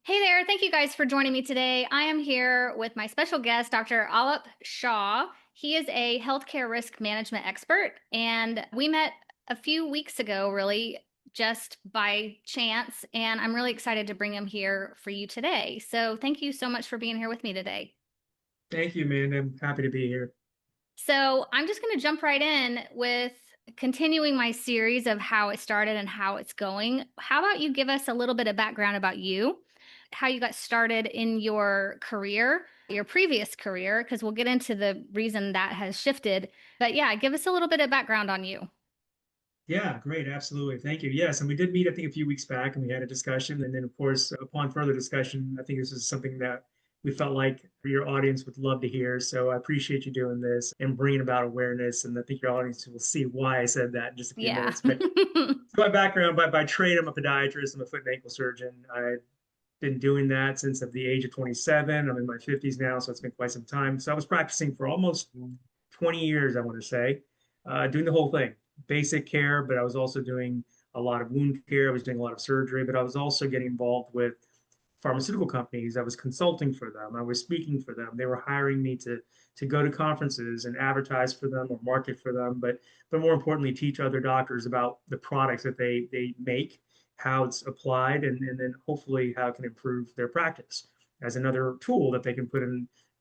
Hey there. Thank you guys for joining me today. I am here with my special guest, Dr. Alap Shah. He is a healthcare risk management expert, and we met a few weeks ago, really, just by chance. And I'm really excited to bring him here for you today. So, thank you so much for being here with me today. Thank you, man. I'm happy to be here. So, I'm just going to jump right in with continuing my series of how it started and how it's going. How about you give us a little bit of background about you, how you got started in your career, your previous career, because we'll get into the reason that has shifted. But yeah, give us a little bit of background on you. Yeah, great. Absolutely. Thank you. Yes. And we did meet, I think, a few weeks back and we had a discussion. And then, of course, upon further discussion, I think this is something that we felt like your audience would love to hear. So I appreciate you doing this and bringing about awareness. And I think your audience will see why I said that in just a few Yeah. minutes. But so my background, by trade, I'm a podiatrist. I'm a foot and ankle surgeon. I've been doing that since of the age of 27. I'm in my 50s now, so it's been quite some time. So I was practicing for almost 20 years, I want to say, doing the whole thing, basic care, but I was also doing a lot of wound care. I was doing a lot of surgery, but I was also getting involved with pharmaceutical companies. I was consulting for them. I was speaking for them. They were hiring me to go to conferences and advertise for them or market for them, but more importantly, teach other doctors about the products that they make, how it's applied, and then hopefully how it can improve their practice as another tool that they can put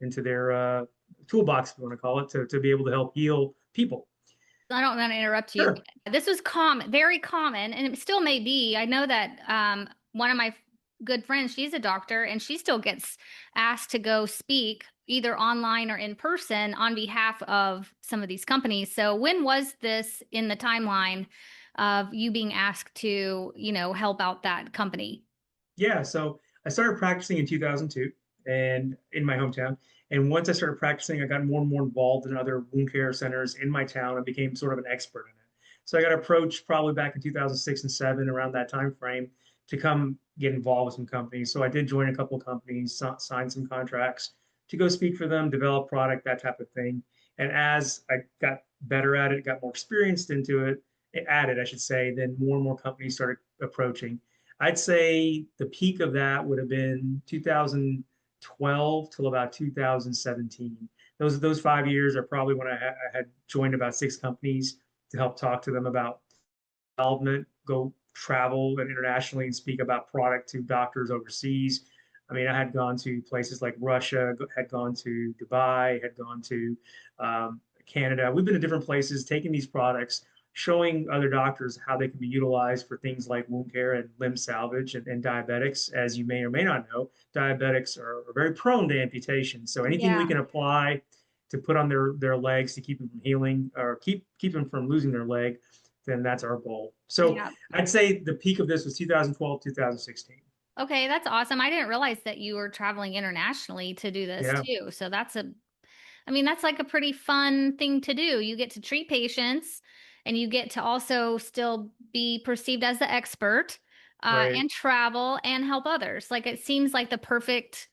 into their toolbox, if you want to call it, to be able to help heal people. I don't want to interrupt you. Sure. This was common, very common, and it still may be. I know that one of my good friends, she's a doctor, and she still gets asked to go speak either online or in person on behalf of some of these companies. So when was this in the timeline of you being asked to, help out that company? Yeah, so I started practicing in 2002 and in my hometown. And once I started practicing, I got more and more involved in other wound care centers in my town and became sort of an expert in it. So I got approached probably back in 2006 and 7, around that time frame, to come get involved with some companies. So I did join a couple of companies, sign some contracts to go speak for them, develop product, that type of thing. And as I got better at it, got more experienced into it, added, I should say, then more and more companies started approaching. I'd say the peak of that would have been 2012 till about 2017. Those 5 years are probably when I had joined about 6 companies to help talk to them about development, go travel and internationally and speak about product to doctors overseas. I mean, I had gone to places like Russia, had gone to Dubai, had gone to Canada. We've been to different places, taking these products, showing other doctors how they can be utilized for things like wound care and limb salvage and diabetics. As you may or may not know, diabetics are very prone to amputation. So anything we Yeah. can apply to put on their legs to keep them from healing or keep them from losing their leg, then that's our goal. So Yeah. I'd say the peak of this was 2012, 2016. Okay, that's awesome. I didn't realize that you were traveling internationally to do this Yeah, too. So I mean, that's like a pretty fun thing to do. You get to treat patients and you get to also still be perceived as the expert right. and travel and help others. Like it seems like the perfect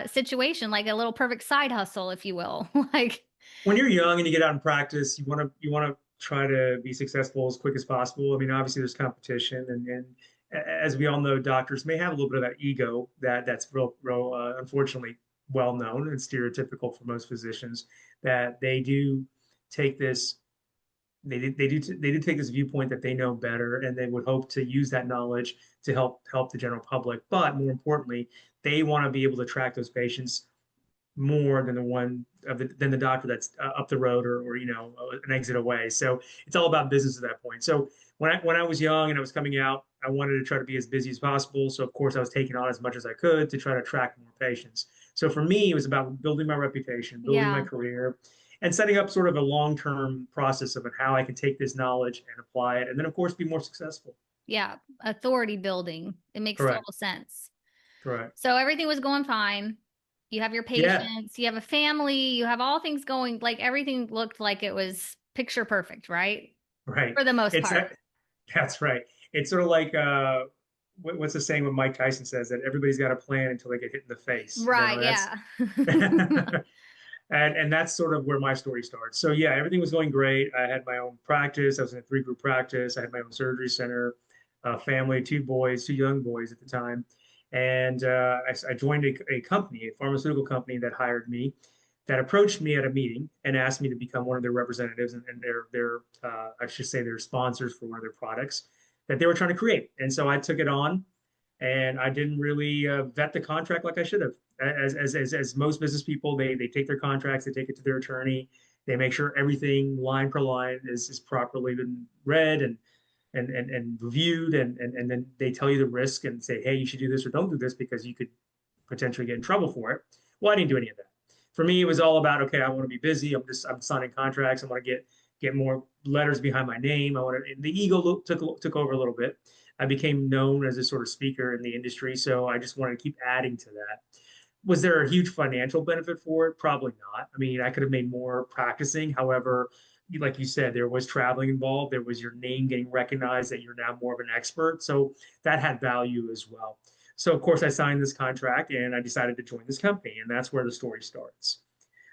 situation, like a little perfect side hustle, if you will. Like, When you're young and you get out and practice, you want to try to be successful as quick as possible. I mean, obviously there's competition, and as we all know, doctors may have a little bit of that ego that's real unfortunately well known and stereotypical for most physicians, that they do take this they do take this viewpoint that they know better and they would hope to use that knowledge to help the general public. But more importantly, they want to be able to track those patients more than the doctor that's up the road or an exit away. So it's all about business at that point. So when I was young and I was coming out, I wanted to try to be as busy as possible. So of course I was taking on as much as I could to try to attract more patients. So for me, it was about building my reputation, building my yeah, career, and setting up sort of a long-term process of how I can take this knowledge and apply it, and then of course be more successful. yeah. Authority building. It makes Correct. total sense. Correct. So everything was going fine. You have your Yeah. patients, you have a family, you have all things going, like everything looked like it was picture perfect, right? Right. For the most It's part. that's right. It's sort of like what's the saying when Mike Tyson says that everybody's got a plan until they get hit in the face. Right, That's yeah. and that's sort of where my story starts. So yeah, everything was going great. I had my own practice. I was in a 3 group practice. I had my own surgery center, family, 2 boys, 2 young boys at the time. And I joined a company, a pharmaceutical company that hired me, that approached me at a meeting and asked me to become one of their representatives and their I should say their sponsors for one of their products that they were trying to create. And so I took it on, and I didn't really vet the contract like I should have. As most business people, they take their contracts, they take it to their attorney, they make sure everything line per line is properly been read and reviewed, and then they tell you the risk and say, hey, you should do this or don't do this because you could potentially get in trouble for it. Well, I didn't do any of that. For me, it was all about, okay, I want to be busy. I'm signing contracts. I want to get more letters behind my name. I want to. The ego took over a little bit. I became known as a sort of speaker in the industry, so I just wanted to keep adding to that. Was there a huge financial benefit for it? Probably not. I mean, I could have made more practicing. However, like you said, there was traveling involved. There was your name getting recognized that you're now more of an expert. So that had value as well. So of course I signed this contract and I decided to join this company, and that's where the story starts.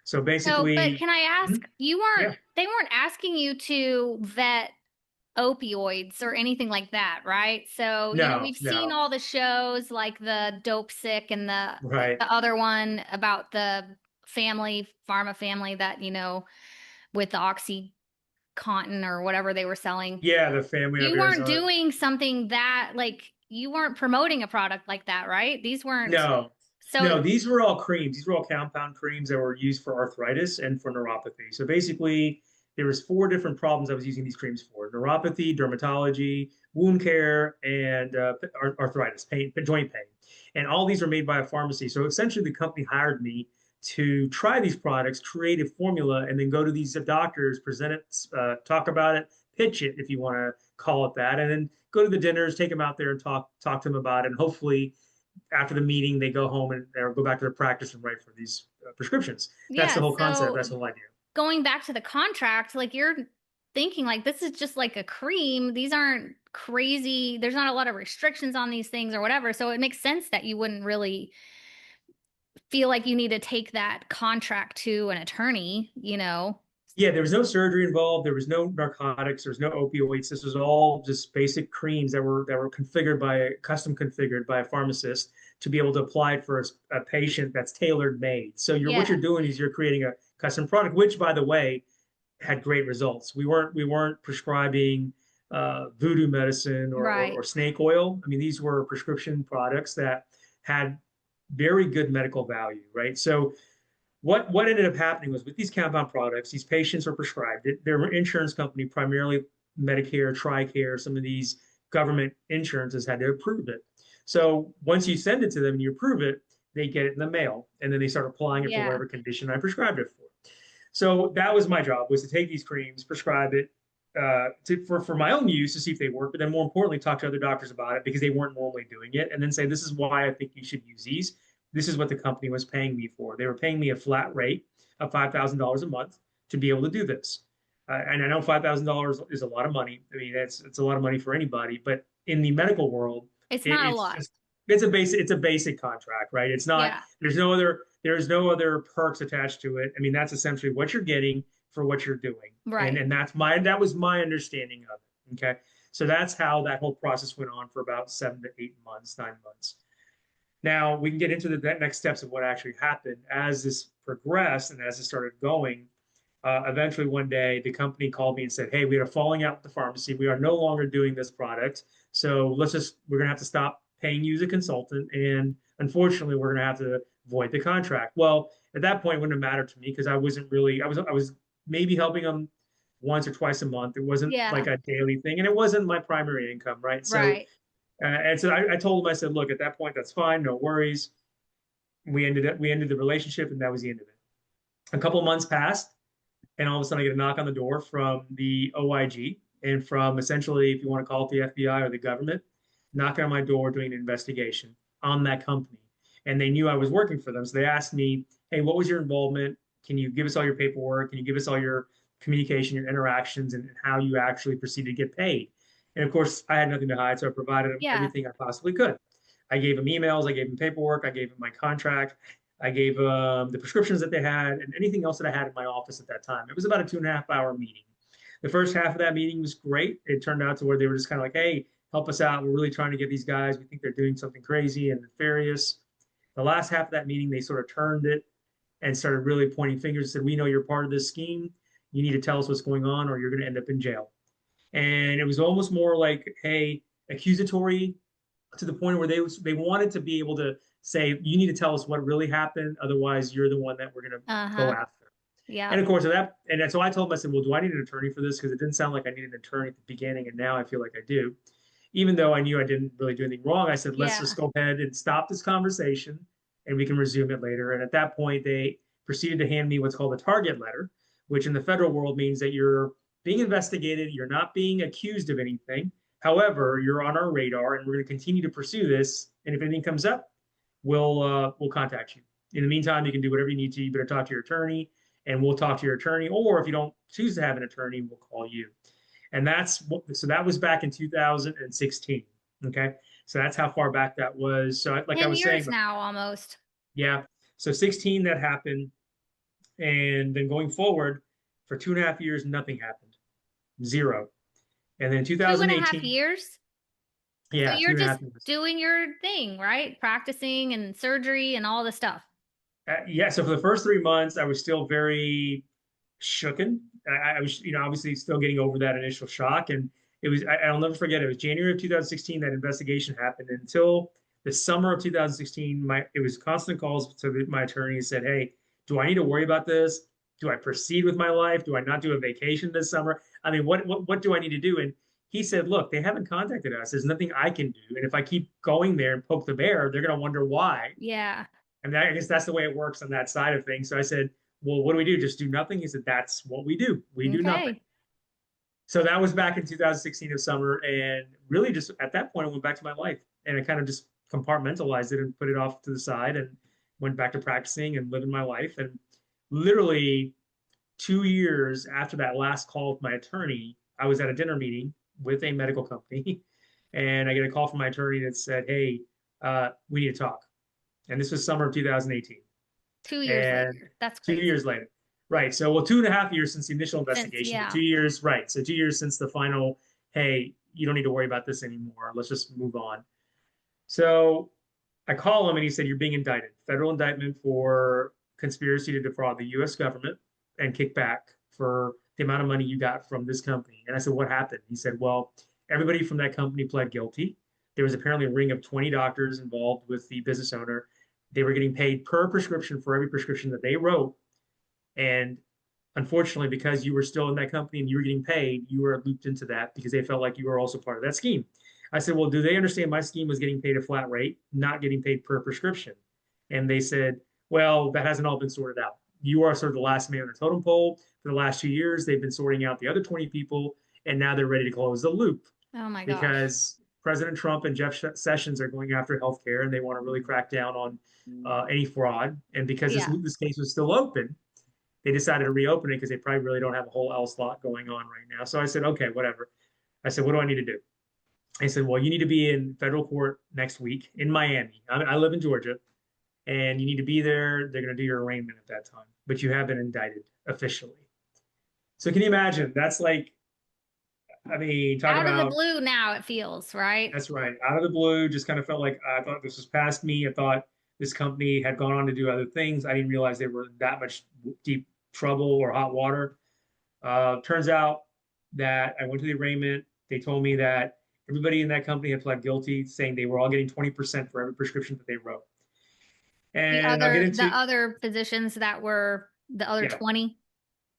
So So, but basically, can I ask, yeah, they weren't asking you to vet opioids or anything like that, right? So, no, we've seen no, all the shows like the Dope Sick and right, the other one about the pharma family that, with the Oxycontin or whatever they were selling. yeah, the family of You weren't Arizona. doing something that like you weren't promoting a product like that, right? These weren't No, so no, these were all creams. These were all compound creams that were used for arthritis and for neuropathy. So basically, there was four different problems I was using these creams for: neuropathy, dermatology, wound care, and arthritis, pain, joint pain. And all these are made by a pharmacy. So essentially, the company hired me to try these products, create a formula, and then go to these doctors, present it, talk about it, pitch it, if you want to call it that, and then go to the dinners, take them out there and talk to them about it, and hopefully after the meeting, they go home and or go back to their practice and write for these prescriptions. That's the yeah, whole concept. so That's the whole idea. going back to the contract, like you're thinking like this is just like a cream. These aren't crazy. There's not a lot of restrictions on these things or whatever. So it makes sense that you wouldn't really feel like you need to take that contract to an attorney. Yeah, there was no surgery involved. There was no narcotics. There was no opioids. This was all just basic creams that were configured by custom configured by a pharmacist to be able to apply it for a patient that's tailor made. So what Yeah, you're doing is you're creating a custom product, which, by the way, had great results. We weren't prescribing voodoo medicine right. or snake oil. I mean, these were prescription products that had very good medical value, right? So what ended up happening was with these compound products, these patients are prescribed it. Their insurance company, primarily Medicare, TRICARE, some of these government insurances had to approve it. So once you send it to them and you approve it, they get it in the mail, and then they start applying it for Yeah. whatever condition I prescribed it for. So that was my job, was to take these creams, prescribe it for my own use to see if they work, but then more importantly, talk to other doctors about it because they weren't normally doing it, and then say, this is why I think you should use these. This is what the company was paying me for. They were paying me a flat rate of $5,000 a month to be able to do this. And I know $5,000 is a lot of money. I mean, it's a lot of money for anybody, but in the medical world, It's not a it's lot. just it's a basic contract, right? It's not. Yeah. There's no other perks attached to it. I mean, that's essentially what you're getting for what you're doing, and Right. that was my understanding of it. Okay, so that's how that whole process went on for about 7 to 8 months, 9 months. Now we can get into the next steps of what actually happened as this progressed and as it started going. Eventually, one day, the company called me and said, "Hey, we had a falling out with the pharmacy. We are no longer doing this product. So we're going to have to stop paying you as a consultant. And unfortunately, we're going to have to void the contract." Well, at that point, it wouldn't have mattered to me because I was maybe helping them once or twice a month. It wasn't like Yeah. a daily thing, and it wasn't my primary income, right? So, Right. and so I told him, I said, "Look, at that point, that's fine, no worries." We ended the relationship, and that was the end of it. A couple months passed, and all of a sudden I get a knock on the door from the OIG and from, essentially, if you want to call it, the FBI or the government, knocking on my door doing an investigation on that company. And they knew I was working for them. So they asked me, "Hey, what was your involvement? Can you give us all your paperwork? Can you give us all your communication, your interactions, and how you actually proceeded to get paid?" And of course, I had nothing to hide. So I provided them Yeah. everything I possibly could. I gave them emails, I gave them paperwork, I gave them my contract, I gave them the prescriptions that they had, and anything else that I had in my office at that time. It was about a 2.5 hour meeting. The first half of that meeting was great. It turned out to where they were just kind of like, "Hey, help us out. We're really trying to get these guys. We think they're doing something crazy and nefarious. The last half of that meeting, they sort of turned it and started really pointing fingers, said, we know you're part of this scheme. You need to tell us what's going on or you're going to end up in jail. And it was almost more like, hey, accusatory, to the point where they wanted to be able to say, you need to tell us what really happened. Otherwise, you're the one that we're going to go Uh-huh. after. And Yeah. of course, so I told him, I said, well, do I need an attorney for this? Because it didn't sound like I needed an attorney at the beginning. And now I feel like I do. Even though I knew I didn't really do anything wrong, I said, let's just Yeah. go ahead and stop this conversation and we can resume it later. And at that point, they proceeded to hand me what's called a target letter, which in the federal world means that you're being investigated, you're not being accused of anything. However, you're on our radar and we're going to continue to pursue this. And if anything comes up, we'll contact you. In the meantime, you can do whatever you need to. You better talk to your attorney and we'll talk to your attorney. Or if you don't choose to have an attorney, we'll call you. And so that was back in 2016. Okay. So that's how far back that was. So like I 10 was saying, years now almost. yeah. So 16 that happened. And then going forward for 2.5 years, nothing happened. Zero. And then Two and a half 2018, years. So yeah, two you're and a just half years. doing your thing, right? Practicing and surgery and all the stuff. Yeah. So for the first 3 months, I was still very shooken. I was, obviously still getting over that initial shock. And I'll never forget, it was January of 2016 that investigation happened. Until the summer of 2016, it was constant calls to my attorney and said, hey, do I need to worry about this? Do I proceed with my life? Do I not do a vacation this summer? I mean, what do I need to do? And he said, look, they haven't contacted us. There's nothing I can do. And if I keep going there and poke the bear, they're going to wonder why. Yeah. And I guess that's the way it works on that side of things. So I said, well, what do we do? Just do nothing? He said, that's what we do. We do nothing. Okay. So that was back in 2016 of summer. And really just at that point, I went back to my life and I kind of just compartmentalized it and put it off to the side and went back to practicing and living my life. And literally 2 years after that last call with my attorney, I was at a dinner meeting with a medical company and I get a call from my attorney that said, hey, we need to talk. And this was summer of 2018. 2 years And later. That's 2 years crazy. later. Right. So, well, 2.5 years since the initial Since, investigation, but yeah. 2 years, right. So 2 years since the final, hey, you don't need to worry about this anymore. Let's just move on. So I call him and he said, you're being indicted, federal indictment for conspiracy to defraud the US government and kickback for the amount of money you got from this company. And I said, what happened? He said, well, everybody from that company pled guilty. There was apparently a ring of 20 doctors involved with the business owner. They were getting paid per prescription for every prescription that they wrote. And unfortunately, because you were still in that company and you were getting paid, you were looped into that because they felt like you were also part of that scheme. I said, well, do they understand my scheme was getting paid a flat rate, not getting paid per prescription? And they said, well, that hasn't all been sorted out. You are sort of the last man on the totem pole. For the last 2 years, they've been sorting out the other 20 people, and now they're ready to close the loop Oh my gosh. because President Trump and Jeff Sessions are going after healthcare, and they want to really crack down on any fraud. And because Yeah. this case was still open, they decided to reopen it because they probably really don't have a whole else lot going on right now. So I said, okay, whatever. I said, what do I need to do? I said, well, you need to be in federal court next week in Miami. I live in Georgia, and you need to be there. They're going to do your arraignment at that time, but you have been indicted officially. So can you imagine? That's like, I mean, talk Out of the about, blue now it feels, right? that's right, out of the blue, just kind of felt like I thought this was past me. I thought this company had gone on to do other things. I didn't realize they were in that much deep trouble or hot water. Turns out that I went to the arraignment. They told me that everybody in that company had pled guilty, saying they were all getting 20% for every prescription that they wrote. And I'll get The into, other physicians that were the other yeah, 20.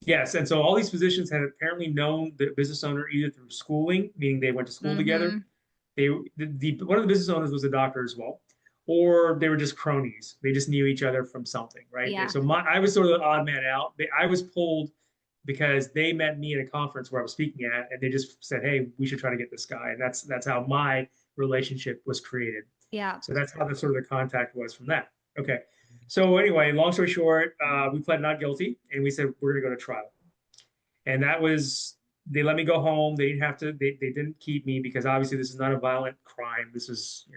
yes. And so all these physicians had apparently known the business owner either through schooling, meaning they went to school together. Mm-hmm. One of the business owners was a doctor as well, or they were just cronies. They just knew each other from something, right? Yeah. So I was sort of the odd man out. I was pulled because they met me at a conference where I was speaking at, and they just said, "Hey, we should try to get this guy." And that's how my relationship was created. Yeah. So that's how the sort of the contact was from that. Okay. So anyway, long story short, we pled not guilty, and we said we're going to go to trial. And that was, they let me go home. They didn't have to. They didn't keep me because obviously this is not a violent crime. This is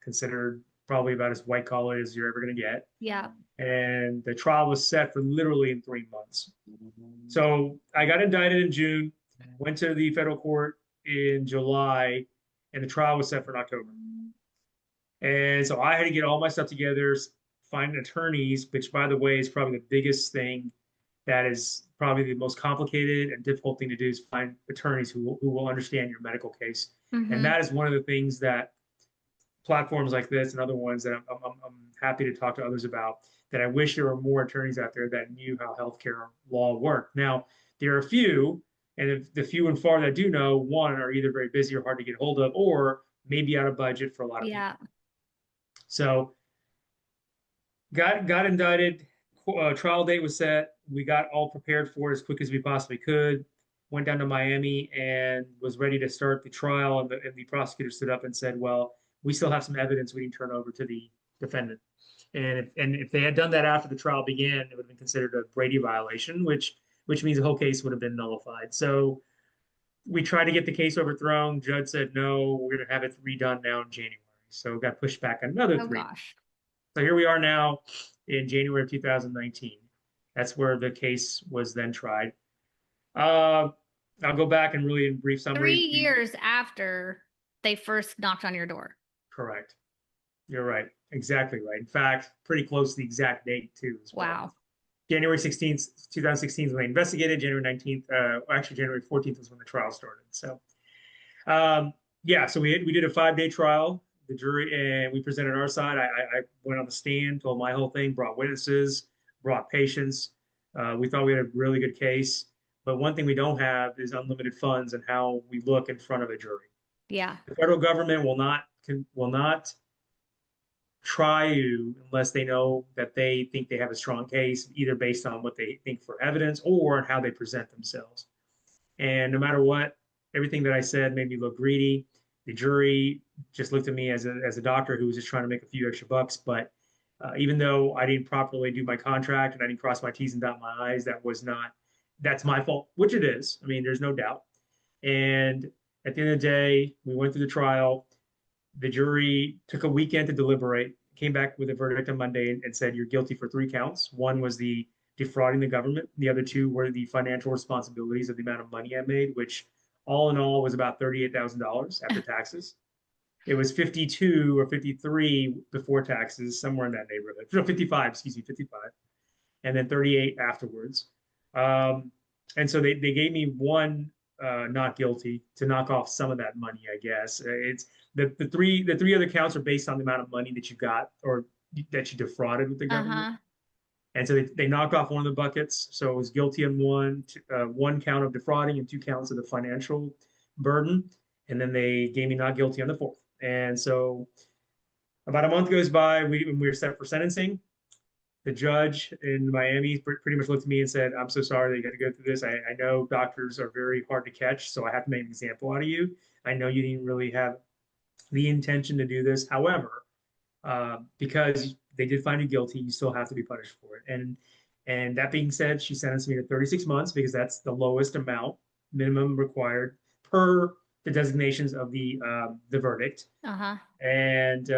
considered probably about as white collar as you're ever going to get. Yeah. And the trial was set for literally in 3 months. So I got indicted in June, went to the federal court in July, and the trial was set for October. And so I had to get all my stuff together, find attorneys, which, by the way, is probably the biggest thing. That is probably the most complicated and difficult thing to do, is find attorneys who will understand your medical case. And Mm-hmm. that is one of the things that platforms like this and other ones that I'm happy to talk to others about, that I wish there were more attorneys out there that knew how healthcare law worked. Now, there are a few, and if the few and far that do know, one, are either very busy or hard to get hold of, or maybe out of budget for a lot of Yeah. people. So got indicted. Trial date was set. We got all prepared for it as quick as we possibly could. Went down to Miami and was ready to start the trial. And the prosecutor stood up and said, "Well, we still have some evidence we can turn over to the defendant." And if they had done that after the trial began, it would have been considered a Brady violation, which means the whole case would have been nullified. So we tried to get the case overthrown. Judge said, "No, we're going to have it redone now in January." So it got pushed back another Oh 3 months. gosh. So here we are now in January of 2019. That's where the case was then tried. Uh, I'll go back and really in brief Three summary. years after they first knocked on your door. Correct. You're right. Exactly right. In fact, pretty close to the exact date too as well. Wow. January 16th, 2016 is when I investigated. January 19th, actually January 14th was when the trial started. So yeah, so we did a 5-day trial. The jury, and we presented our side. I went on the stand, told my whole thing, brought witnesses, brought patients. We thought we had a really good case, but one thing we don't have is unlimited funds and how we look in front of a jury. Yeah. The federal government will not try you unless they know that they think they have a strong case, either based on what they think for evidence or on how they present themselves. And no matter what, everything that I said made me look greedy. The jury just looked at me as a doctor who was just trying to make a few extra bucks. But even though I didn't properly do my contract and I didn't cross my T's and dot my I's, that's my fault, which it is. I mean, there's no doubt. And at the end of the day, we went through the trial. The jury took a weekend to deliberate, came back with a verdict on Monday and said, "You're guilty for 3 counts. One was the defrauding the government. The other two were the financial responsibilities of the amount of money I made, which all in all was about $38,000 after taxes. It was 52 or 53 before taxes, somewhere in that neighborhood. No, 55, excuse me, 55, and then 38 afterwards. And so they gave me one not guilty to knock off some of that money, I guess. It's the three other counts are based on the amount of money that you got or that you defrauded with the government. Uh-huh. And so they knocked off one of the buckets. So it was guilty on one count of defrauding and 2 counts of the financial burden. And then they gave me not guilty on the fourth. And so about a month goes by, when we were set for sentencing. The judge in Miami pretty much looked at me and said, "I'm so sorry that you got to go through this. I know doctors are very hard to catch, so I have to make an example out of you. I know you didn't really have the intention to do this. However, because they did find you guilty, you still have to be punished for it." And that being said, she sentenced me to 36 months because that's the lowest amount minimum required per the designations of the verdict. Uh-huh. And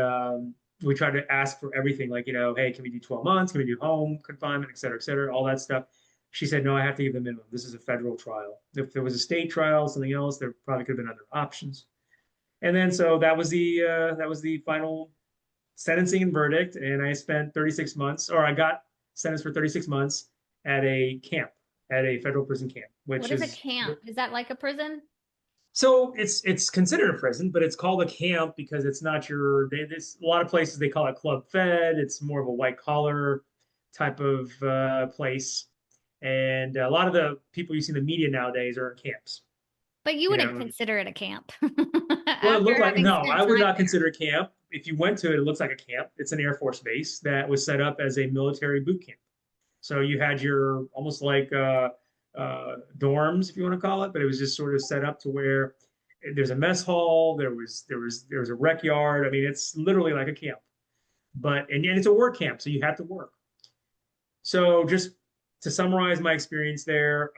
we tried to ask for everything, like, hey, can we do 12 months? Can we do home confinement, et cetera, all that stuff. She said, "No, I have to give the minimum. This is a federal trial. If there was a state trial, something else, there probably could have been other options." And then so that was the final sentencing and verdict. And I spent 36 months, or I got sentenced for 36 months at a camp, at a federal prison camp, What which is a is camp? Is that like a prison? so it's considered a prison, but it's called a camp because it's not there's a lot of places they call it club fed. It's more of a white collar type of place, and a lot of the people you see in the media nowadays are in camps. But you You wouldn't know, consider it a camp well, it looked after like having no, I spent would time not there. consider it camp. If you went to it, it looks like a camp. It's an Air Force base that was set up as a military boot camp. So you had your almost like dorms, if you want to call it, but it was just sort of set up to where there's a mess hall, there was a rec yard. I mean, it's literally like a camp, and it's a work camp, so you have to work. So just to summarize my experience there,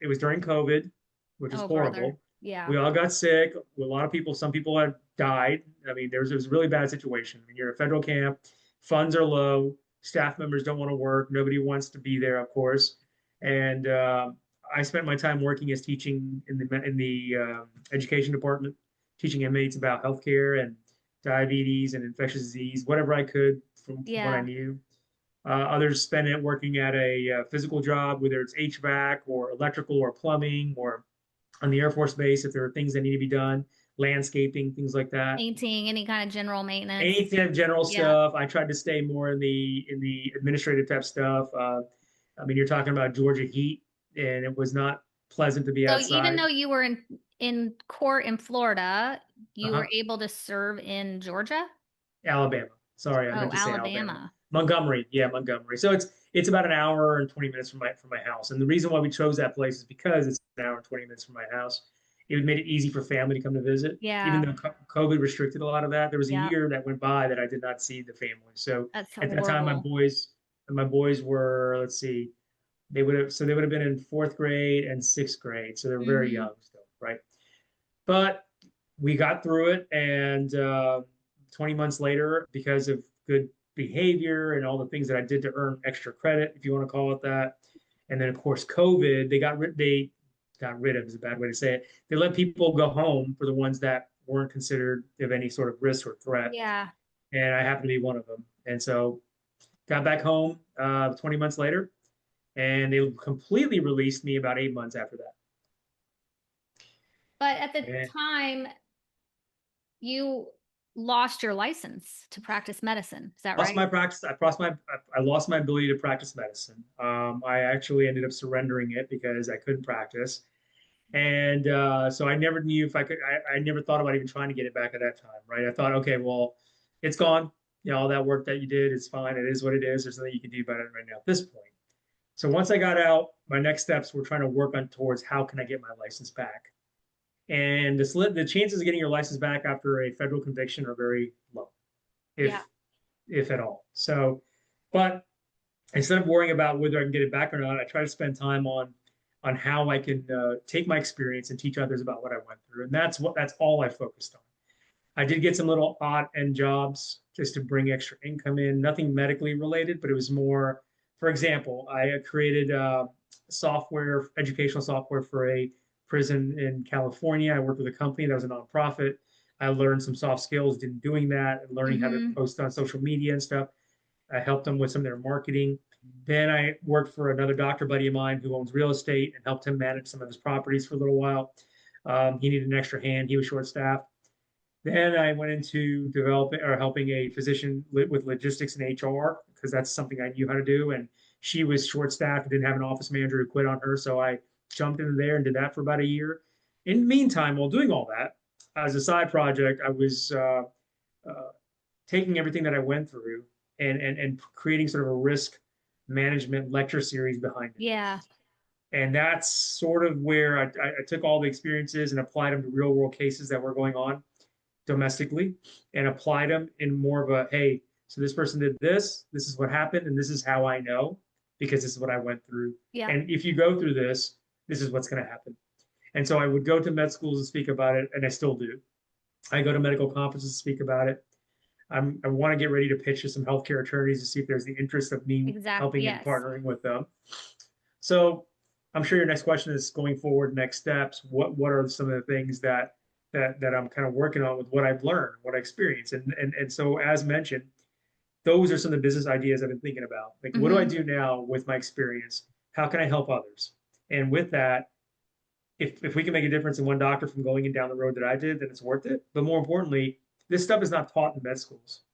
it was during COVID, which was Oh, brother. horrible. Yeah. We all got sick. A lot of people, some people had died. I mean, it was a really bad situation. I mean, you're a federal camp, funds are low, staff members don't want to work, nobody wants to be there, of course. And I spent my time working as teaching in the education department. teaching inmates about healthcare and diabetes and infectious disease, whatever I could from what I Yeah. knew. Others spend it working at a physical job, whether it's HVAC or electrical or plumbing, or on the Air Force Base if there are things that need to be done, landscaping, things like that. Painting, any kind of general maintenance. Anything of general Yeah. stuff. I tried to stay more in the administrative type stuff. I mean, you're talking about Georgia heat, and it was not pleasant to be So even outside. though you were in court in Florida, you were Uh-huh. able to serve in Georgia? Alabama. Sorry, I Oh, meant to say Alabama. Alabama. Montgomery, yeah, Montgomery. So it's about an hour and 20 minutes from my house. And the reason why we chose that place is because it's an hour and 20 minutes from my house. It made it easy for family to come to visit. Even Yeah. though COVID restricted a lot of that, there was a Yeah. year that went by that I did not see the family. So That's at that time, horrible. my boys were, let's see, they would have been in fourth grade and sixth grade. So they're very Mm-hmm. young still, right? But we got through it, and 20 months later, because of good behavior and all the things that I did to earn extra credit, if you want to call it that, and then of course COVID, they got rid of is a bad way to say it. They let people go home for the ones that weren't considered of any sort of risk or threat, Yeah. and I happened to be one of them. And so got back home 20 months later, and they completely released me about 8 months after that. But at the And time, you lost your license to practice medicine. Is that lost right? my practice. I lost my ability to practice medicine. I actually ended up surrendering it because I couldn't practice, and so I never knew if I could. I never thought about even trying to get it back at that time. Right? I thought, okay, well, it's gone. You know, all that work that you did is fine. It is what it is. There's nothing you can do about it right now at this point. So once I got out, my next steps were trying to work on towards how can I get my license back. And the chances of getting your license back after a federal conviction are very low, Yeah. if at all. So, but instead of worrying about whether I can get it back or not, I try to spend time on how I can take my experience and teach others about what I went through, and that's all I focused on. I did get some little odd end jobs just to bring extra income in, nothing medically related, but it was more. For example, I created software, educational software for a prison in California. I worked with a company that was a nonprofit. I learned some soft skills in doing that and learning how to Mm-hmm. post on social media and stuff. I helped them with some of their marketing. Then I worked for another doctor buddy of mine who owns real estate and helped him manage some of his properties for a little while. He needed an extra hand. He was short staffed. Then I went into developing or helping a physician with logistics and HR because that's something I knew how to do. And she was short staffed and didn't have an office manager who quit on her. So I jumped into there and did that for about a year. In the meantime, while doing all that, as a side project, I was uh, taking everything that I went through and creating sort of a risk management lecture series behind it. Yeah. And that's sort of where I took all the experiences and applied them to real world cases that were going on domestically and applied them in more of a, hey, so this person did this is what happened, and this is how I know because this is what I went through. Yeah. And if you go through this is what's going to happen. And so I would go to med schools and speak about it, and I still do. I go to medical conferences to speak about it. I want to get ready to pitch to some healthcare attorneys to see if there's the interest of me Exactly. helping and Yes. partnering with them. So I'm sure your next question is going forward, next steps. What are some of the things that I'm kind of working on with what I've learned, what I experienced, and so as mentioned, those are some of the business ideas I've been thinking about. Like, what do I Mm-hmm. do now with my experience? How can I help others? And with that, if we can make a difference in one doctor from going in down the road that I did, then it's worth it. But more importantly, this stuff is not taught in med schools.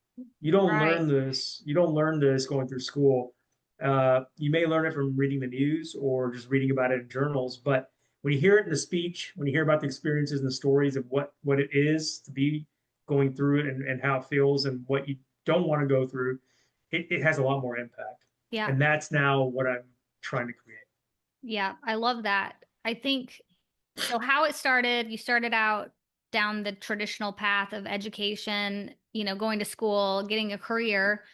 You don't Right. learn this. You don't learn this going through school. You may learn it from reading the news or just reading about it in journals. But when you hear it in a speech, when you hear about the experiences and the stories of what it is to be going through it and how it feels and what you don't want to go through, it has a lot more impact. Yeah. And that's now what I'm trying to create. Yeah. I love that. I think so. How it started, you started out down the traditional path of education, going to school, getting a career.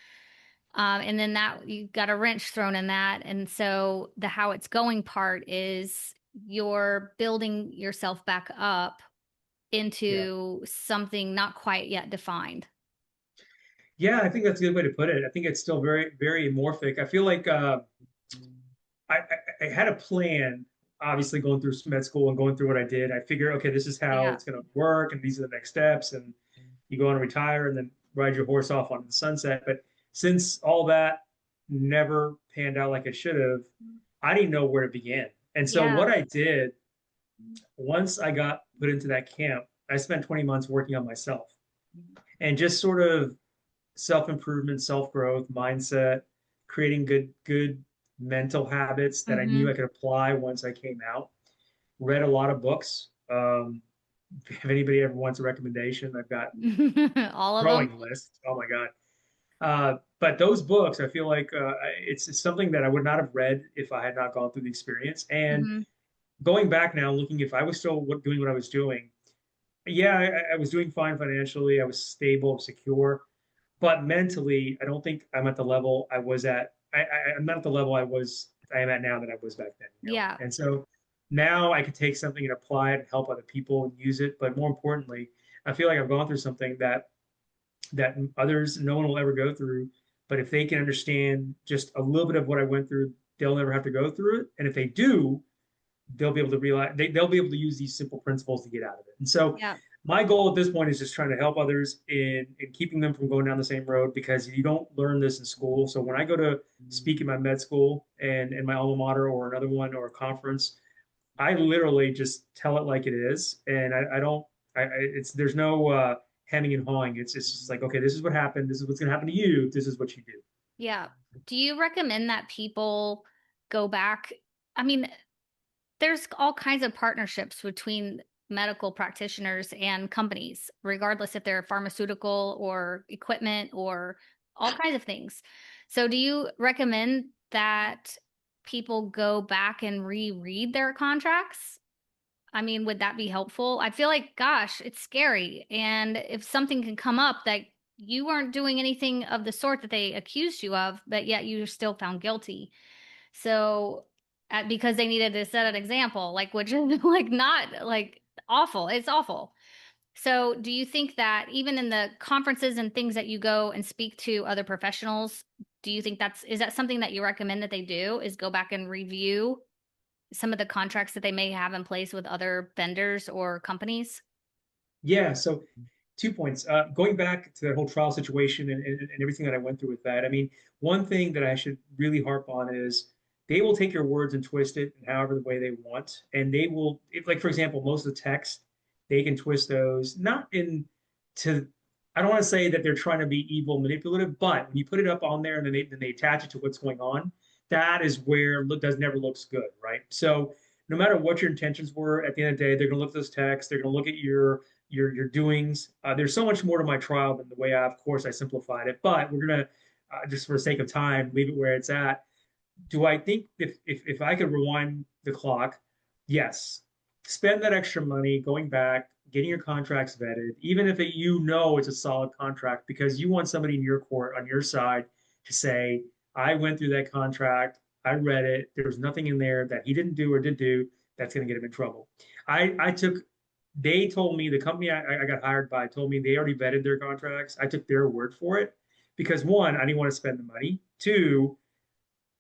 And then that you got a wrench thrown in that. And so the how it's going part is you're building yourself back up Yeah. into something not quite yet defined. Yeah, I think that's a good way to put it. I think it's still very, very amorphic. I feel like I had a plan obviously going through med school and going through what I did, I figured, okay, this is how Yeah. it's going to work, and these are the next steps, and you go on and retire, and then ride your horse off onto the sunset. But since all that never panned out like it should have, I didn't know where to begin. And so Yeah. what I did once I got put into that camp, I spent 20 months working on myself and just sort of self improvement, self growth, mindset, creating good mental habits that I knew I Mm-hmm. could apply once I came out. Read a lot of books. If anybody ever wants a recommendation, I've got All of them. growing list. Oh my God. But those books, I feel like it's something that I would not have read if I had not gone through the experience. And Mm-hmm. going back now, looking if I was still doing what I was doing, yeah, I was doing fine financially. I was stable, secure, but mentally, I don't think I'm at the level I was at. I'm not at the level I am at now that I was back then. Yeah. And so now I could take something and apply it and help other people and use it. But more importantly, I feel like I've gone through something that others, no one will ever go through. But if they can understand just a little bit of what I went through, they'll never have to go through it. And if they do, they'll be able to realize they'll be able to use these simple principles to get out of it. And so Yeah. my goal at this point is just trying to help others in keeping them from going down the same road because you don't learn this in school. So when I go to speak in my med school and in my alma mater or another one or a conference, I literally just tell it like it is, and I don't. It's there's no hemming and hawing. It's just like okay, this is what happened. This is what's going to happen to you. This is what you do. Yeah. Do you recommend that people go back? I mean, there's all kinds of partnerships between medical practitioners and companies, regardless if they're pharmaceutical or equipment or all kinds of things. So, do you recommend that people go back and reread their contracts? I mean, would that be helpful? I feel like, gosh, it's scary. And if something can come up that you weren't doing anything of the sort that they accused you of, but yet you're still found guilty. So, because they needed to set an example, like, which is like not like awful. It's awful. So, do you think that even in the conferences and things that you go and speak to other professionals, do you think is that something that you recommend that they do is go back and review some of the contracts that they may have in place with other vendors or companies? Yeah. So 2 points. Going back to that whole trial situation and everything that I went through with that. I mean, one thing that I should really harp on is they will take your words and twist it in however the way they want, and they will, if, like for example, most of the text they can twist those not in to. I don't want to say that they're trying to be evil, manipulative, but when you put it up on there and then they attach it to what's going on, that is where look does never looks good, right? So no matter what your intentions were, at the end of the day, they're going to look at those texts, they're going to look at your doings. There's so much more to my trial than the way of course, I simplified it. But we're gonna just for the sake of time, leave it where it's at. Do I think if I could rewind the clock, yes, spend that extra money going back, getting your contracts vetted, even if you know it's a solid contract, because you want somebody in your court on your side to say, I went through that contract, I read it, there was nothing in there that he didn't do or did do that's going to get him in trouble. I took they told me the company I got hired by told me they already vetted their contracts. I took their word for it because one, I didn't want to spend the money. Two,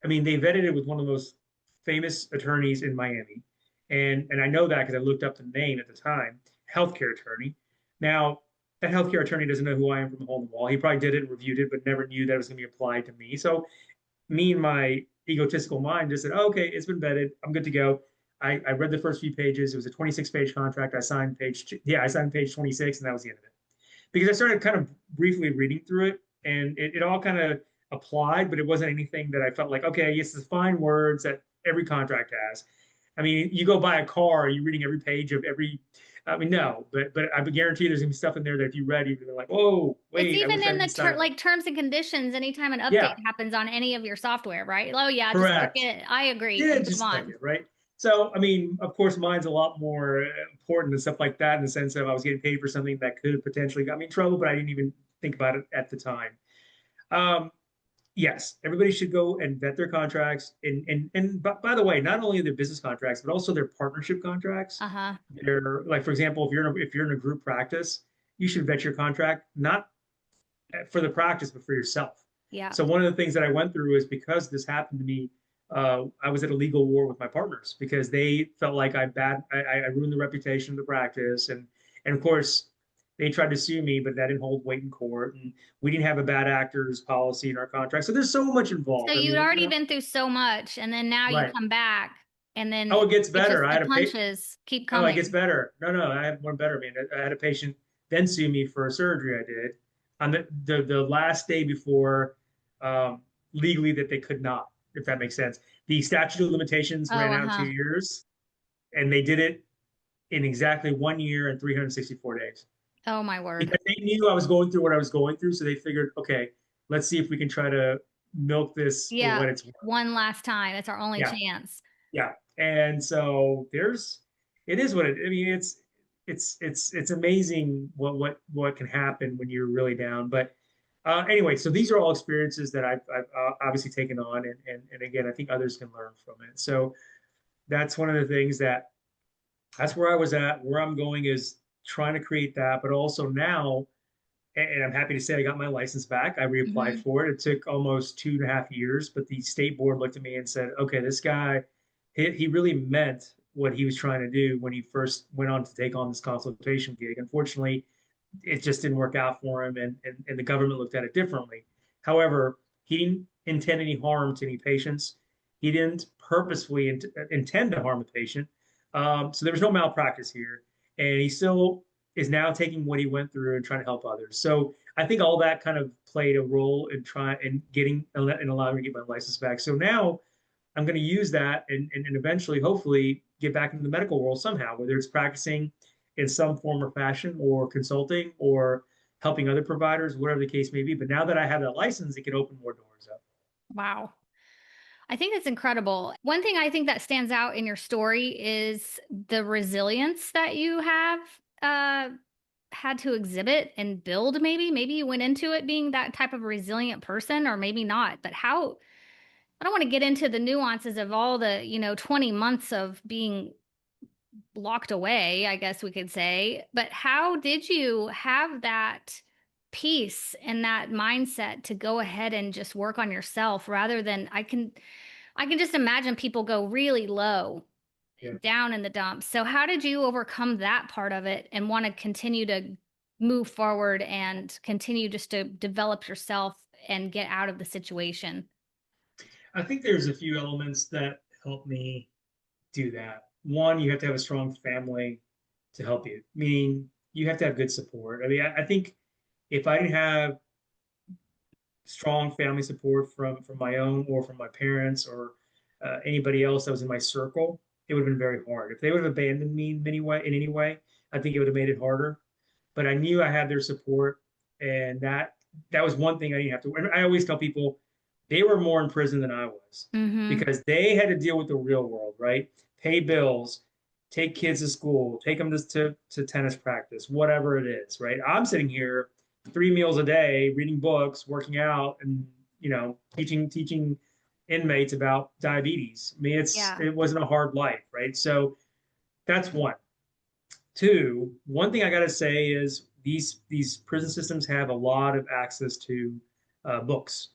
I mean, they vetted it with one of the most famous attorneys in Miami, and I know that because I looked up the name at the time, healthcare attorney. Now that healthcare attorney doesn't know who I am from the hole in the wall. He probably did it and reviewed it, but never knew that it was going to be applied to me. So me and my egotistical mind just said, oh, okay, it's been vetted. I'm good to go. I read the first few pages. It was a 26-page contract. I signed page 26, and that was the end of it. Because I started kind of briefly reading through it, and it all kind of applied, but it wasn't anything that I felt like, okay, yes, it's fine words that every contract has. I mean, you go buy a car, are you reading every page of every? I mean, no, but I guarantee there's gonna be stuff in there that if you read, you're like, oh, It's wait, I even wish I in the didn't sign that. like terms and conditions anytime an update Yeah, happens on any of your software, right? Oh yeah, just click correct. it. I agree Yeah, and move just like on. it, right? So, I mean, of course, mine's a lot more important and stuff like that in the sense of I was getting paid for something that could have potentially got me in trouble, but I didn't even think about it at the time. Um, yes, everybody should go and vet their contracts. And by the way, not only their business contracts, but also their partnership contracts. Uh-huh. They're like, for example, if you're in a group practice, you should vet your contract not for the practice, but for yourself. Yeah. So one of the things that I went through is because this happened to me I was at a legal war with my partners because they felt like I ruined the reputation of the practice, and of course they tried to sue me, but that didn't hold weight in court, and we didn't have a bad actors policy in our contract. So there's so much So involved. I you'd mean, already been through so much, and then now you right. come back, and Oh, then it gets it's better. just I the had a pa punches keep Oh, it gets coming. better. No, I have one better, man. I had a patient then sue me for a surgery I did on the last day before um, legally that they could not, if that makes sense. The statute of limitations Oh, ran out in uh-huh. 2 years, and they did it in exactly 1 year and 364 days Oh my word. because they knew I was going through what I was going through. So they figured, okay, let's see if we can try to milk this for Yeah, what it's worth. one last time. It's our only Yeah. chance. Yeah. And so it is what I mean, it's amazing what can happen when you're really down. But anyway, so these are all experiences that I've obviously taken on. And again, I think others can learn from it. So that's one of the things that's where I was at. Where I'm going is trying to create that, but also now, and I'm happy to say I got my license back. I reapplied Hmm. for it. It took almost 2.5 years, but the state board looked at me and said, okay, this guy, he really meant what he was trying to do when he first went on to take on this consultation gig. Unfortunately, it just didn't work out for him, and the government looked at it differently. However, he didn't intend any harm to any patients. He didn't purposefully intend to harm a patient. So there was no malpractice here. And he still is now taking what he went through and trying to help others. So I think all that kind of played a role in trying and getting and allowing me to get my license back. So now I'm going to use that and eventually, hopefully, get back into the medical world somehow, whether it's practicing in some form or fashion, or consulting, or helping other providers, whatever the case may be. But now that I have that license, it can open more doors up. Wow. I think that's incredible. One thing I think that stands out in your story is the resilience that you have had to exhibit and build, maybe. Maybe you went into it being that type of resilient person, or maybe not. But how, I don't want to get into the nuances of all the, 20 months of being locked away, I guess we could say. But how did you have that peace and that mindset to go ahead and just work on yourself rather than I can just imagine people go really low Yeah. down in the dumps. So how did you overcome that part of it and want to continue to move forward and continue just to develop yourself and get out of the situation? I think there's a few elements that help me do that. One, you have to have a strong family to help you, meaning you have to have good support. I mean, I think if I didn't have strong family support from my own or from my parents or anybody else that was in my circle, it would have been very hard. If they would have abandoned me in any way, I think it would have made it harder. But I knew I had their support, and that was one thing I didn't have to. And I always tell people they were more in prison than I was Mm-hmm. because they had to deal with the real world, right? Pay bills, take kids to school, take them to tennis practice, whatever it is, right? I'm sitting here 3 meals a day, reading books, working out, and teaching inmates about diabetes. I mean, Yeah. it wasn't a hard life, right? So that's one. Two, one thing I got to say is these prison systems have a lot of access to books,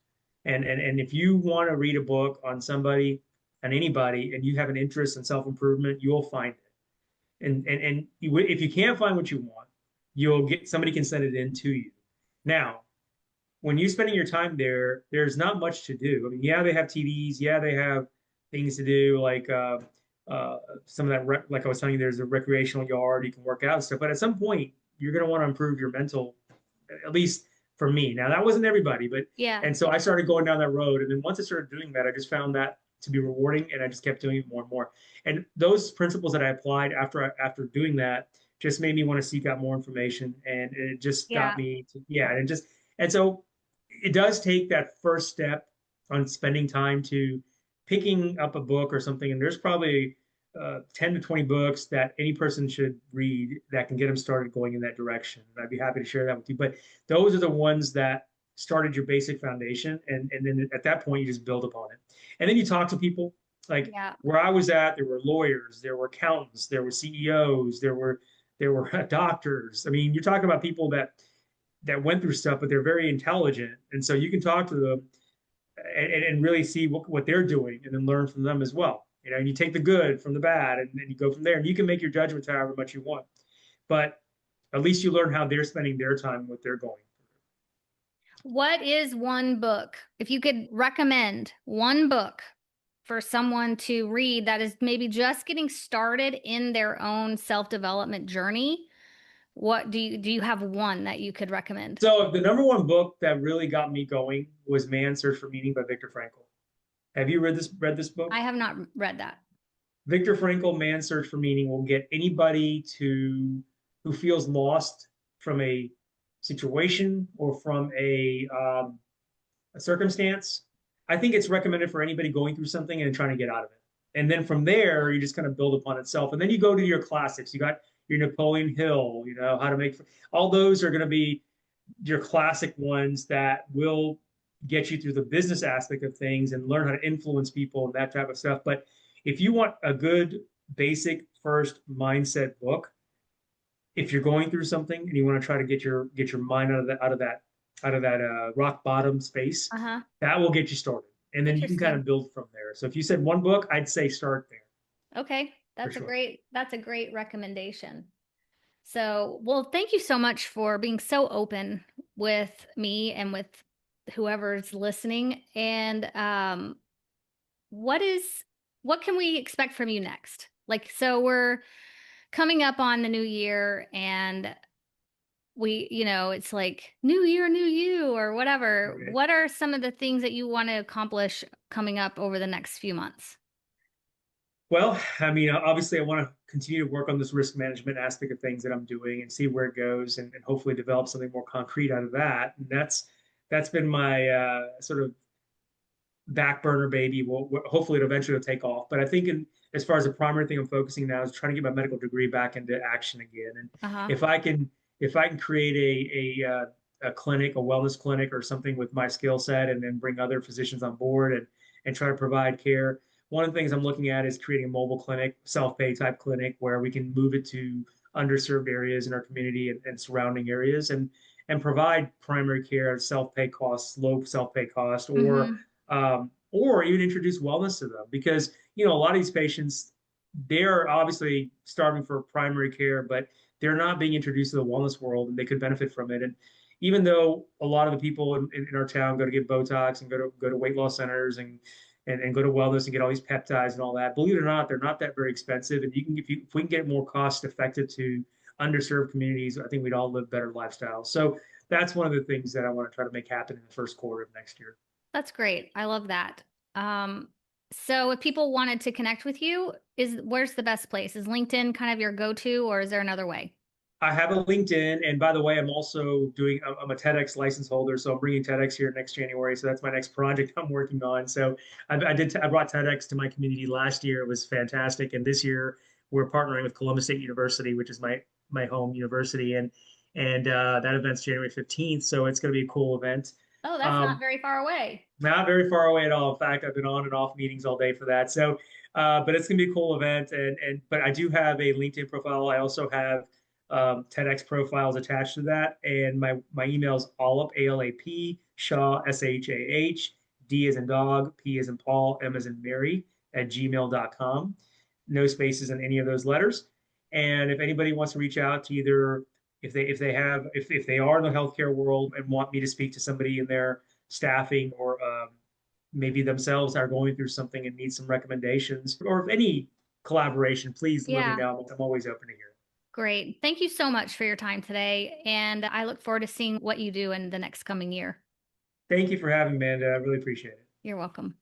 and if you want to read a book on somebody and anybody, and you have an interest in self improvement, you'll find it. And if you can't find what you want, you'll get somebody can send it in to you. Now, when you're spending your time there, there's not much to do. I mean, yeah, they have TVs, yeah, they have things to do like some of that, like I was telling you, there's a recreational yard you can work out and stuff. But at some point, you're going to want to improve your mental, at least for me. Now, that wasn't everybody, but Yeah. and so I started going down that road, and then once I started doing that, I just found that to be rewarding, and I just kept doing it more and more. And those principles that I applied after doing that just made me want to seek out more information, and it just got Yeah. me to, yeah, and so it does take that first step on spending time to picking up a book or something. And there's probably 10 to 20 books that any person should read that can get them started going in that direction. And I'd be happy to share that with you. But those are the ones that started your basic foundation. And then at that point, you just build upon it. And then you talk to people like Yeah. where I was at, there were lawyers, there were accountants, there were CEOs, there were doctors. I mean, you're talking about people that went through stuff, but they're very intelligent, and so you can talk to them and really see what they're doing and then learn from them as well. And you take the good from the bad and you go from there. And you can make your judgments however much you want. But at least you learn how they're spending their time, what they're going through. What is one book, if you could recommend one book for someone to read that is maybe just getting started in their own self-development journey? What do you have one that you could recommend? So the number one book that really got me going was Man's Search for Meaning by Viktor Frankl. Have you read this book? I have not read that. Viktor Frankl, Man's Search for Meaning will get anybody to who feels lost from a situation or from a circumstance. I think it's recommended for anybody going through something and trying to get out of it. And then from there, you just kind of build upon itself. And then you go to your classics. You got your Napoleon Hill, how to make all those are going to be your classic ones that will get you through the business aspect of things and learn how to influence people and that type of stuff. But if you want a good basic first mindset book, if you're going through something and you want to try to get your mind out of that rock bottom space, Uh-huh. that will get you started. And then you can kind Interesting. of build from there. So if you said one book, I'd say start there Okay. for sure. That's a great recommendation. So, well, thank you so much for being so open with me and with whoever's listening. And what is what can we expect from you next? Like, so we're coming up on the new year and it's like new year, new you or whatever. Okay. What are some of the things that you want to accomplish coming up over the next few months? Well, I mean, obviously, I want to continue to work on this risk management aspect of things that I'm doing and see where it goes, and hopefully develop something more concrete out of that. And that's been my sort of back burner baby. Will hopefully it eventually will take off. But I think as far as the primary thing I'm focusing now is trying to get my medical degree back into action again. And Uh-huh. if I can create a clinic, a wellness clinic or something with my skill set, and then bring other physicians on board and try to provide care. One of the things I'm looking at is creating a mobile clinic, self-pay type clinic, where we can move it to underserved areas in our community and surrounding areas, and provide primary care at self-pay costs, low self-pay cost, Mm-hmm. or even introduce wellness to them. Because a lot of these patients, they're obviously starving for primary care, but they're not being introduced to the wellness world, and they could benefit from it. And even though a lot of the people in our town go to get Botox and go to weight loss centers and go to wellness and get all these peptides and all that, believe it or not, they're not that very expensive. And if we can get it more cost effective to underserved communities, I think we'd all live better lifestyles. So that's one of the things that I want to try to make happen in the first quarter of next year. That's great. I love that. Um, so if people wanted to connect with you, where's the best place? Is LinkedIn kind of your go-to, or is there another way? I have a LinkedIn, and by the way, I'm also I'm a TEDx license holder, so I'm bringing TEDx here next January. So that's my next project I'm working on. So I brought TEDx to my community last year. It was fantastic, and this year we're partnering with Columbus State University, which is my home university, and that event's January 15th. So it's going to be a cool event. Oh, that's not Um, very far away. Not very far away at all. In fact, I've been on and off meetings all day for that. So, but it's gonna be a cool event, and but I do have a LinkedIn profile. I also have TEDx profiles attached to that, and my email is Alap Alap Shah Shah D as in dog, P as in Paul, M as in Mary at gmail.com. No spaces in any of those letters. And if anybody wants to reach out to either if they are in the healthcare world and want me to speak to somebody in their staffing or maybe themselves are going through something and need some recommendations or if any collaboration, please let me Yeah, know. I'm always open to hear. great. Thank you so much for your time today, and I look forward to seeing what you do in the next coming year. Thank you for having me, Amanda. I really appreciate it. You're welcome.